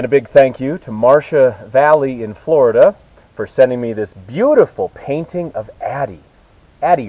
And a big thank you to Marcia Valley in Florida for sending me this beautiful painting of Addie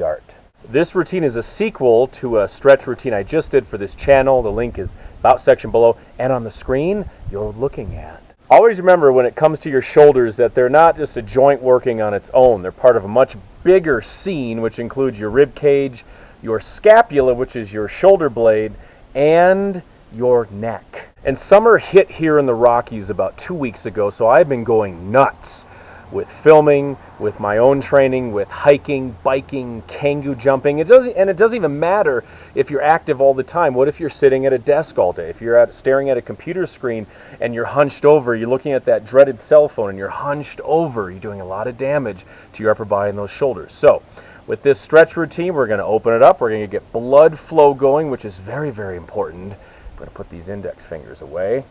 art. This routine is a sequel to a stretch routine I just did for this channel. The link is about section below and on the screen you're looking at. Always remember when it comes to your shoulders that they're not just a joint working on its own. They're part of a much bigger scene, which includes your rib cage, your scapula, which is your shoulder blade, and your neck. And summer hit here in the Rockies about 2 weeks ago, so I've been going nuts with filming, with my own training, with hiking, biking, kangu jumping. It doesn't even matter if you're active all the time. What if you're sitting at a desk all day? If you're staring at a computer screen and you're hunched over, you're looking at that dreaded cell phone and you're hunched over, you're doing a lot of damage to your upper body and those shoulders. So with this stretch routine, we're going to open it up. We're going to get blood flow going, which is very, very important. I'm going to put these index fingers away.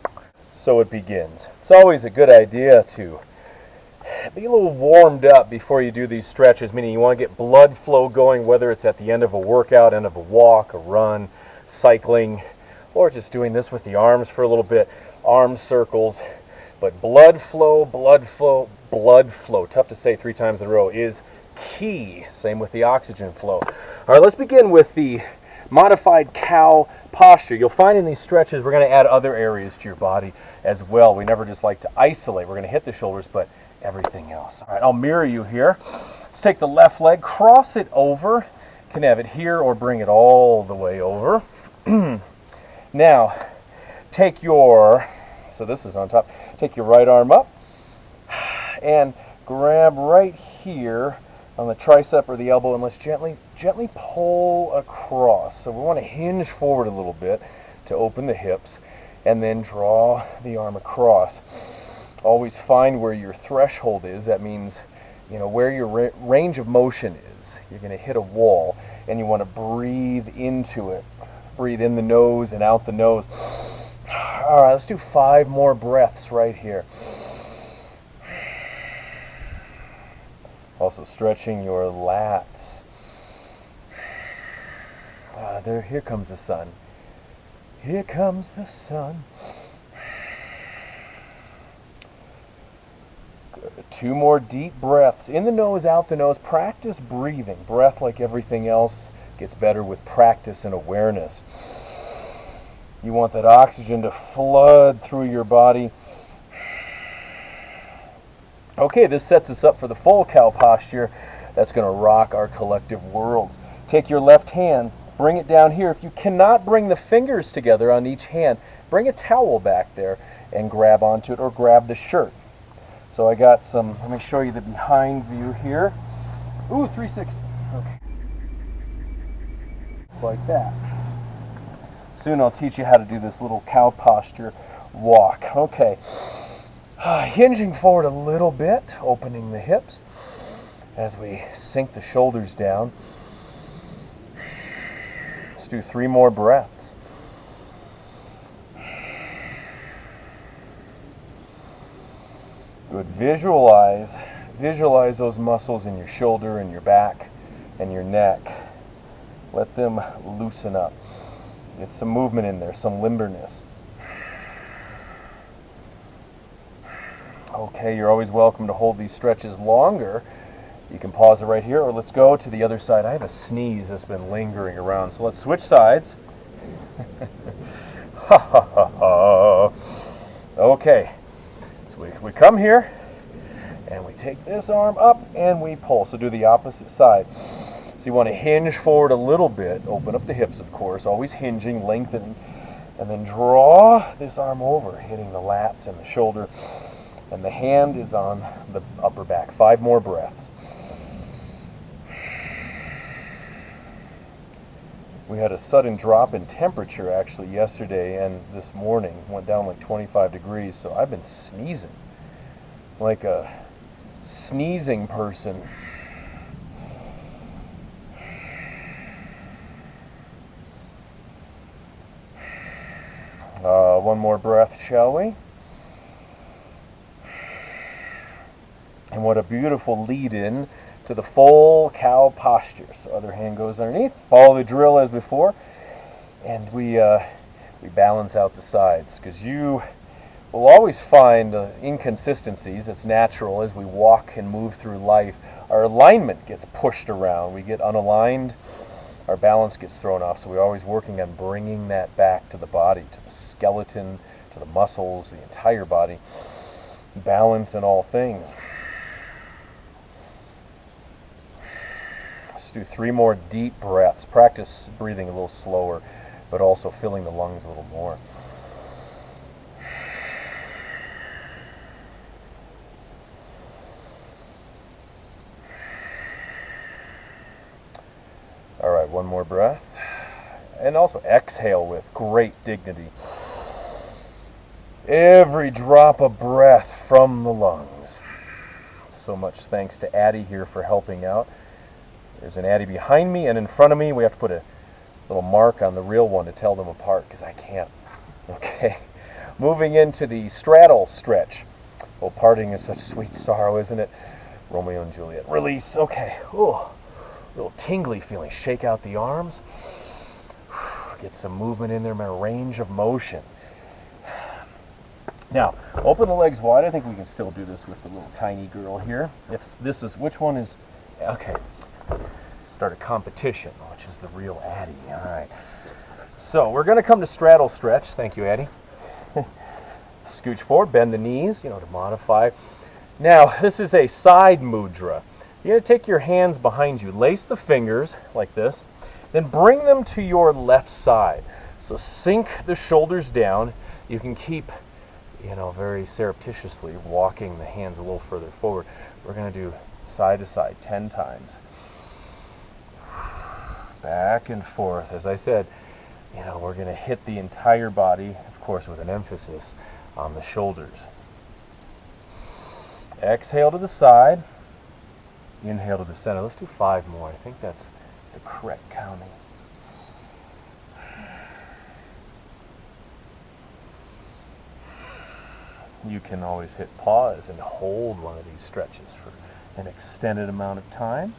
So it begins. It's always a good idea to be a little warmed up before you do these stretches, meaning you want to get blood flow going, whether it's at the end of a workout, end of a walk, a run, cycling, or just doing this with the arms for a little bit, arm circles. But blood flow, blood flow, blood flow, tough to say 3 times in a row, is key. Same with the oxygen flow. All right, let's begin with the modified cow posture. You'll find in these stretches we're going to add other areas to your body as well. We never just like to isolate. We're going to hit the shoulders, but everything else. All right, I'll mirror you here. Let's take the left leg, cross it over. You can have it here or bring it all the way over. Now, take your, so this is on top, take your right arm up and grab right here on the tricep or the elbow, and let's gently pull across. So we want to hinge forward a little bit to open the hips and then draw the arm across. Always find where your threshold is. That means, you know, where your range of motion is. You're going to hit a wall and you want to breathe into it. Breathe in the nose and out the nose. All right, let's do 5 more breaths right here. Also stretching your lats. Here comes the sun. Here comes the sun. Good. 2 more deep breaths. In the nose, out the nose. Practice breathing. Breath, like everything else, gets better with practice and awareness. You want that oxygen to flood through your body. Okay, this sets us up for the full cow posture. That's going to rock our collective worlds. Take your left hand, bring it down here. If you cannot bring the fingers together on each hand, bring a towel back there and grab onto it, or grab the shirt. So I got some, let me show you the behind view here. Ooh, 360. Okay. Just like that. Soon I'll teach you how to do this little cow posture walk. Okay. Hinging forward a little bit, opening the hips as we sink the shoulders down. Let's do 3 more breaths. Good. Visualize those muscles in your shoulder and your back and your neck. Let them loosen up. Get some movement in there, some limberness. Okay, you're always welcome to hold these stretches longer. You can pause it right here, or let's go to the other side. I have a sneeze that's been lingering around, so let's switch sides. Ha ha ha ha. Okay, so we come here, and we take this arm up, and we pull. So do the opposite side. So you want to hinge forward a little bit, open up the hips, of course, always hinging, lengthening, and then draw this arm over, hitting the lats and the shoulder. And the hand is on the upper back. 5 more breaths. We had a sudden drop in temperature actually yesterday and this morning. Went down like 25 degrees, so I've been sneezing. Like a sneezing person. One more breath, shall we? And what a beautiful lead-in to the full cow posture. So other hand goes underneath. Follow the drill as before. And we balance out the sides, because you We'll always find inconsistencies. It's natural as we walk and move through life. Our alignment gets pushed around. We get unaligned. Our balance gets thrown off. So we're always working on bringing that back to the body, to the skeleton, to the muscles, the entire body. Balance in all things. Let's do 3 more deep breaths. Practice breathing a little slower, but also filling the lungs a little more. All right, 1 more breath. And also exhale with great dignity. Every drop of breath from the lungs. So much thanks to Addie here for helping out. There's an Addie behind me and in front of me. We have to put a little mark on the real one to tell them apart because I can't. Okay. Moving into the straddle stretch. Well, parting is such sweet sorrow, isn't it? Romeo and Juliet. Release. Okay. Ooh. Little tingly feeling. Shake out the arms. Get some movement in there, my range of motion. Now, open the legs wide. I think we can still do this with the little tiny girl here. If this is, which one is, okay. Start a competition, which is the real Addie. All right. So we're going to come to straddle stretch. Thank you, Addie. Scooch forward, bend the knees, to modify. Now, this is a side mudra. You're going to take your hands behind you, lace the fingers like this, then bring them to your left side. So sink the shoulders down. You can keep, very surreptitiously walking the hands a little further forward. We're going to do side to side 10 times. Back and forth. As I said, we're going to hit the entire body, of course, with an emphasis on the shoulders. Exhale to the side. Inhale to the center. Let's do 5 more. I think that's the correct counting. You can always hit pause and hold one of these stretches for an extended amount of time.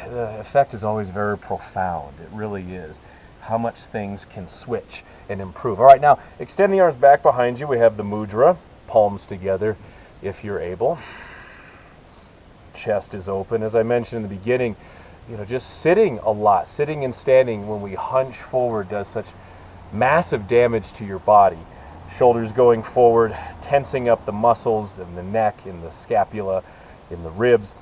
The effect is always very profound. It really is. How much things can switch and improve. All right, now extend the arms back behind you. We have the mudra, palms together if you're able. Chest is open. As I mentioned in the beginning, just sitting a lot, sitting and standing when we hunch forward does such massive damage to your body. Shoulders going forward, tensing up the muscles in the neck, in the scapula, in the ribs.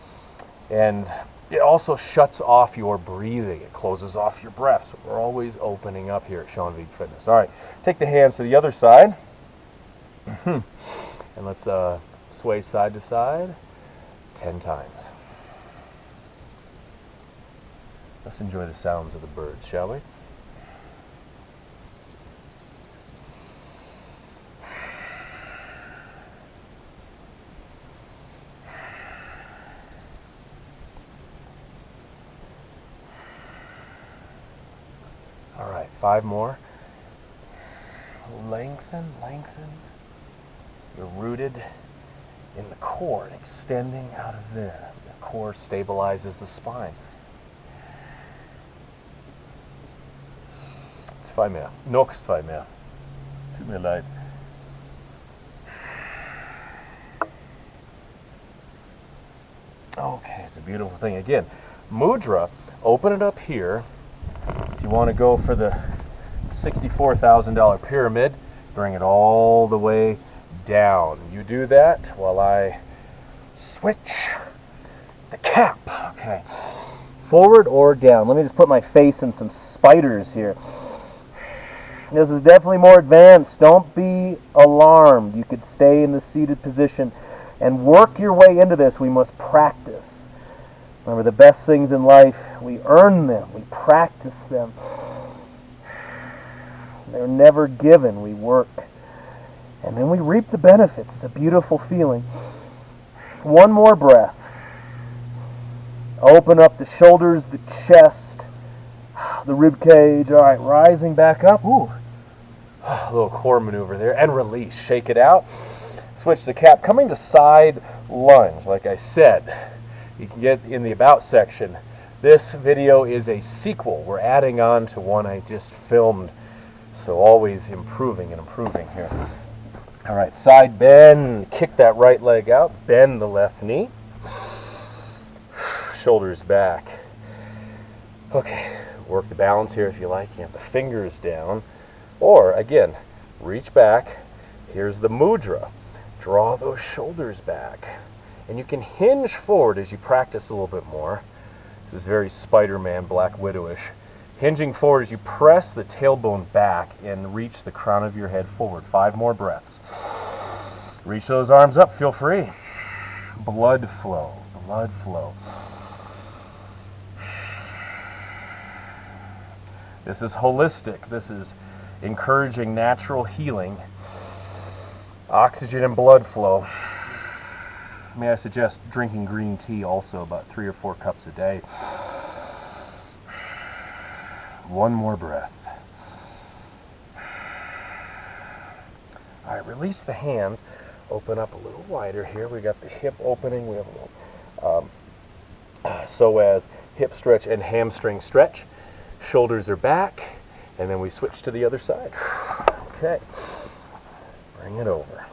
And it also shuts off your breathing. It closes off your breath. So we're always opening up here at Sean Vigue Fitness. All right, take the hands to the other side. And let's sway side to side 10 times. Let's enjoy the sounds of the birds, shall we? All right, 5 more. Lengthen, lengthen. You're rooted in the core and extending out of there. The core stabilizes the spine. It's 5 mehr. Noch 2 mehr. Tut mir leid. Okay, it's a beautiful thing. Again, mudra, open it up here. If you want to go for the $64,000 pyramid, bring it all the way down. You do that while I switch the cap. Okay. Forward or down. Let me just put my face in some spiders here. This is definitely more advanced. Don't be alarmed. You could stay in the seated position and work your way into this. We must practice. Remember, the best things in life, we earn them. We practice them. They're never given. We work. And then we reap the benefits. It's a beautiful feeling. 1 more breath. Open up the shoulders, the chest, the rib cage. All right, rising back up. Ooh. A little core maneuver there. And release. Shake it out. Switch the cap. Coming to side lunge, like I said. You can get in the About section. This video is a sequel. We're adding on to one I just filmed. So always improving and improving here. All right, side bend. Kick that right leg out. Bend the left knee. Shoulders back. Okay, work the balance here if you like. You have the fingers down. Or, again, reach back. Here's the mudra. Draw those shoulders back. And you can hinge forward as you practice a little bit more. This is very Spider-Man, Black Widowish. Hinging forward as you press the tailbone back and reach the crown of your head forward. 5 more breaths. Reach those arms up. Feel free. Blood flow. Blood flow. This is holistic. This is encouraging natural healing. Oxygen and blood flow. May I suggest drinking green tea also, about 3 or 4 cups a day. 1 more breath. All right, release the hands. Open up a little wider here. We got the hip opening. We have a little psoas, hip stretch, and hamstring stretch. Shoulders are back, and then we switch to the other side. Okay, bring it over.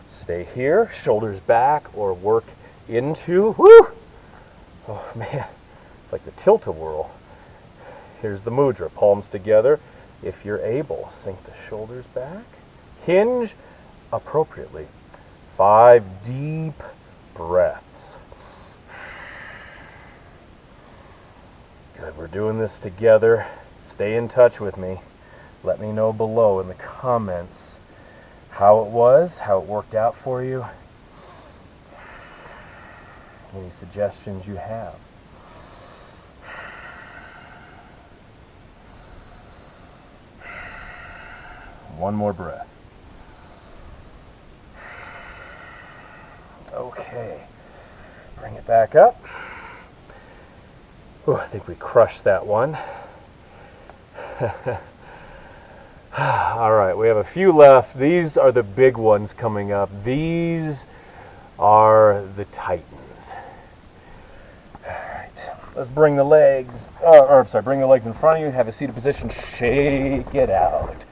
Stay here, shoulders back, or work into, whoo! Oh man, it's like the tilt-a-whirl. Here's the mudra, palms together. If you're able, sink the shoulders back. Hinge appropriately. 5 deep breaths. Good, we're doing this together. Stay in touch with me. Let me know below in the comments how it was, how it worked out for you. Any suggestions you have. One more breath. Okay, bring it back up. Oh, I think we crushed that one. All right, we have a few left. These are the big ones coming up. These are the Titans. All right, let's bring the legs, bring the legs in front of you. Have a seated position. Shake it out.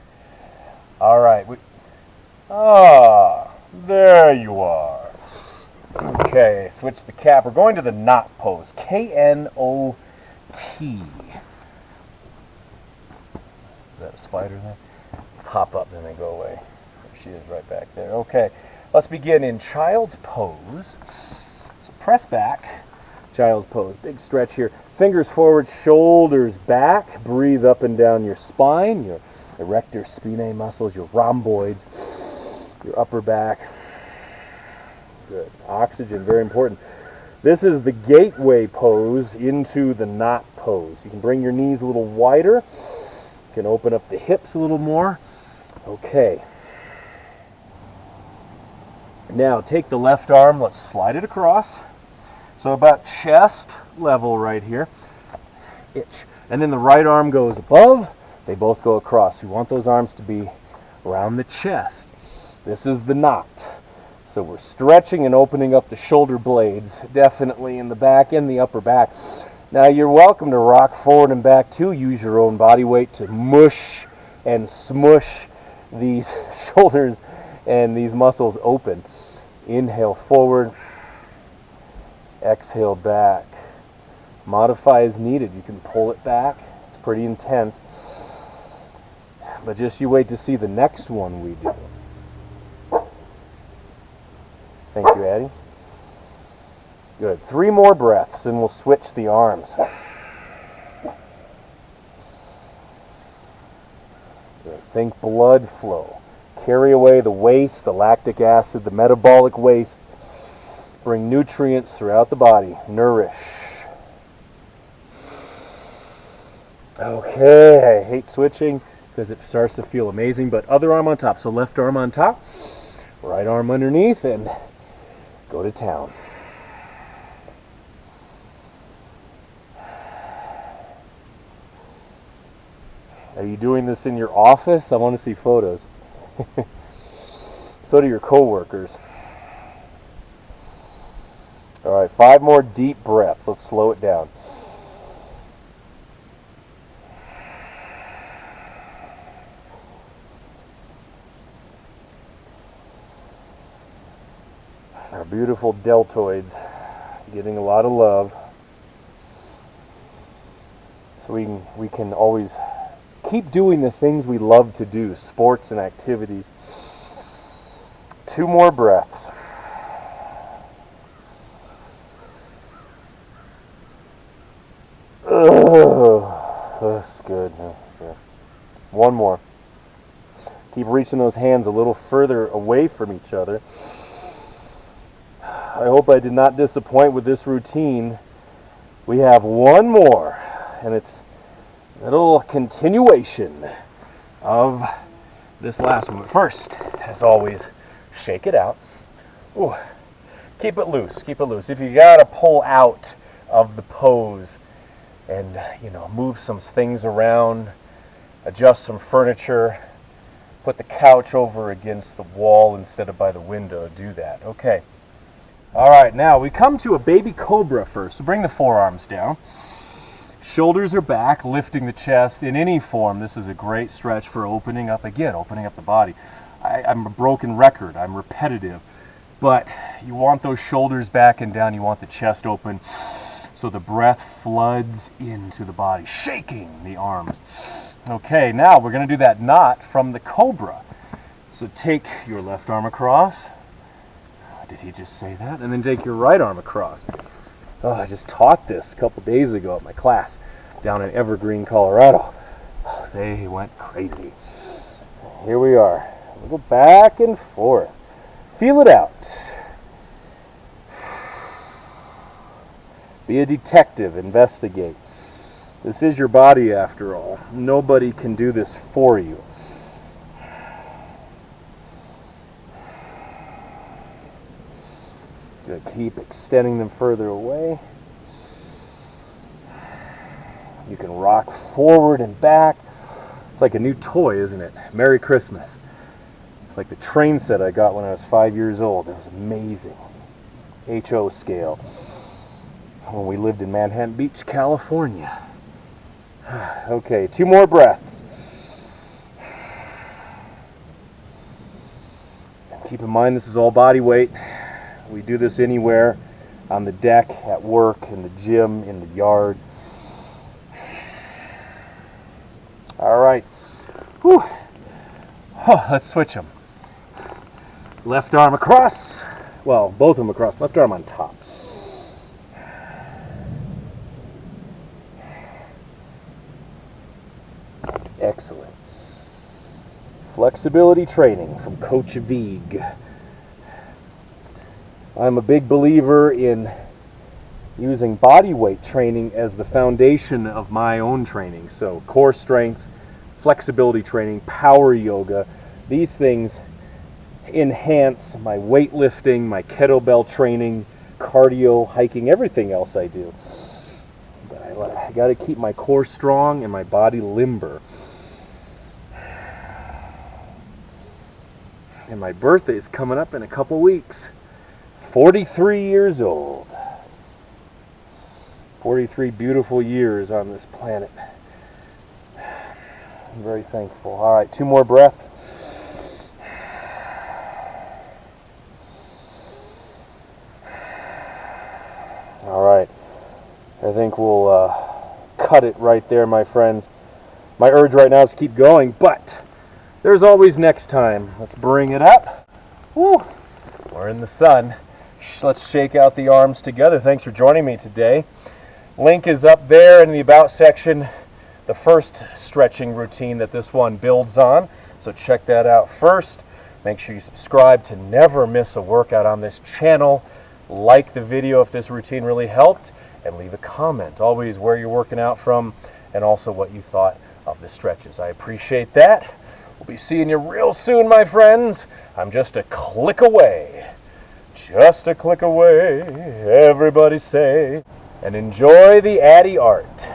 All right. There you are. Okay, switch the cap. We're going to the knot pose. K-N-O-T. Is that a spider there? Pop up and then go away. There she is right back there. Okay, let's begin in child's pose. So press back. Child's pose. Big stretch here. Fingers forward, shoulders back. Breathe up and down your spine, your erector spinae muscles, your rhomboids, your upper back. Good. Oxygen, very important. This is the gateway pose into the knot pose. You can bring your knees a little wider. You can open up the hips a little more. Okay. Now take the left arm, let's slide it across. So about chest level right here. Itch. And then the right arm goes above. They both go across. You want those arms to be around the chest. This is the knot. So we're stretching and opening up the shoulder blades, definitely in the back and the upper back. Now you're welcome to rock forward and back too. Use your own body weight to mush and smush these shoulders and these muscles open. Inhale forward, exhale back. Modify as needed. You can pull it back. It's pretty intense. But just you wait to see the next one we do. Thank you, Addie. Good. 3 more breaths and we'll switch the arms. Good. Think blood flow. Carry away the waste, the lactic acid, the metabolic waste. Bring nutrients throughout the body. Nourish. Okay, I hate switching because it starts to feel amazing, but other arm on top. So left arm on top, right arm underneath, and go to town. Are you doing this in your office? I want to see photos. So do your coworkers. All right, 5 more deep breaths. Let's slow it down. beautiful deltoids getting a lot of love. So we can always keep doing the things we love to do, sports and activities. 2 more breaths. That's good. Yeah. 1 more. Keep reaching those hands a little further away from each other. I hope I did not disappoint with this routine. We have 1 more, and it's a little continuation of this last one. But first, as always, shake it out. Ooh. Keep it loose. Keep it loose. If you gotta pull out of the pose and move some things around, adjust some furniture, put the couch over against the wall instead of by the window, do that. Okay. All right, now we come to a baby cobra first. So bring the forearms down. Shoulders are back, lifting the chest in any form. This is a great stretch for opening up the body. I'm a broken record. I'm repetitive. But you want those shoulders back and down. You want the chest open so the breath floods into the body, shaking the arms. Okay, now we're going to do that knot from the Cobra. So take your left arm across. Did he just say that? And then take your right arm across. Oh, I just taught this a couple days ago at my class down in Evergreen, Colorado. Oh, they went crazy. Here we are. We'll go back and forth. Feel it out. Be a detective. Investigate. This is your body after all. Nobody can do this for you. Good. Keep extending them further away. You can rock forward and back. It's like a new toy, isn't it? Merry Christmas. It's like the train set I got when I was 5 years old. It was amazing. HO scale. When we lived in Manhattan Beach, California. Okay, 2 more breaths. And keep in mind this is all body weight. We do this anywhere, on the deck, at work, in the gym, in the yard. All right. Whew. Oh, let's switch them. Left arm across. Well, both of them across. Left arm on top. Excellent. Flexibility training from Coach Vigue. I'm a big believer in using body weight training as the foundation of my own training. So core strength, flexibility training, power yoga, these things enhance my weightlifting, my kettlebell training, cardio, hiking, everything else I do. But I got to keep my core strong and my body limber. And my birthday is coming up in a couple weeks. 43 years old. 43 beautiful years on this planet. I'm very thankful. All right, 2 more breaths. All right. I think we'll cut it right there, my friends. My urge right now is to keep going, but there's always next time. Let's bring it up. Woo! We're in the sun. Let's shake out the arms together. Thanks for joining me today. Link is up there in the About section, the first stretching routine that this one builds on. So check that out first. Make sure you subscribe to never miss a workout on this channel. Like the video if this routine really helped, and leave a comment. Always where you're working out from, and also what you thought of the stretches. I appreciate that. We'll be seeing you real soon, my friends. I'm just a click away. Just a click away, everybody say. And enjoy the Addy art.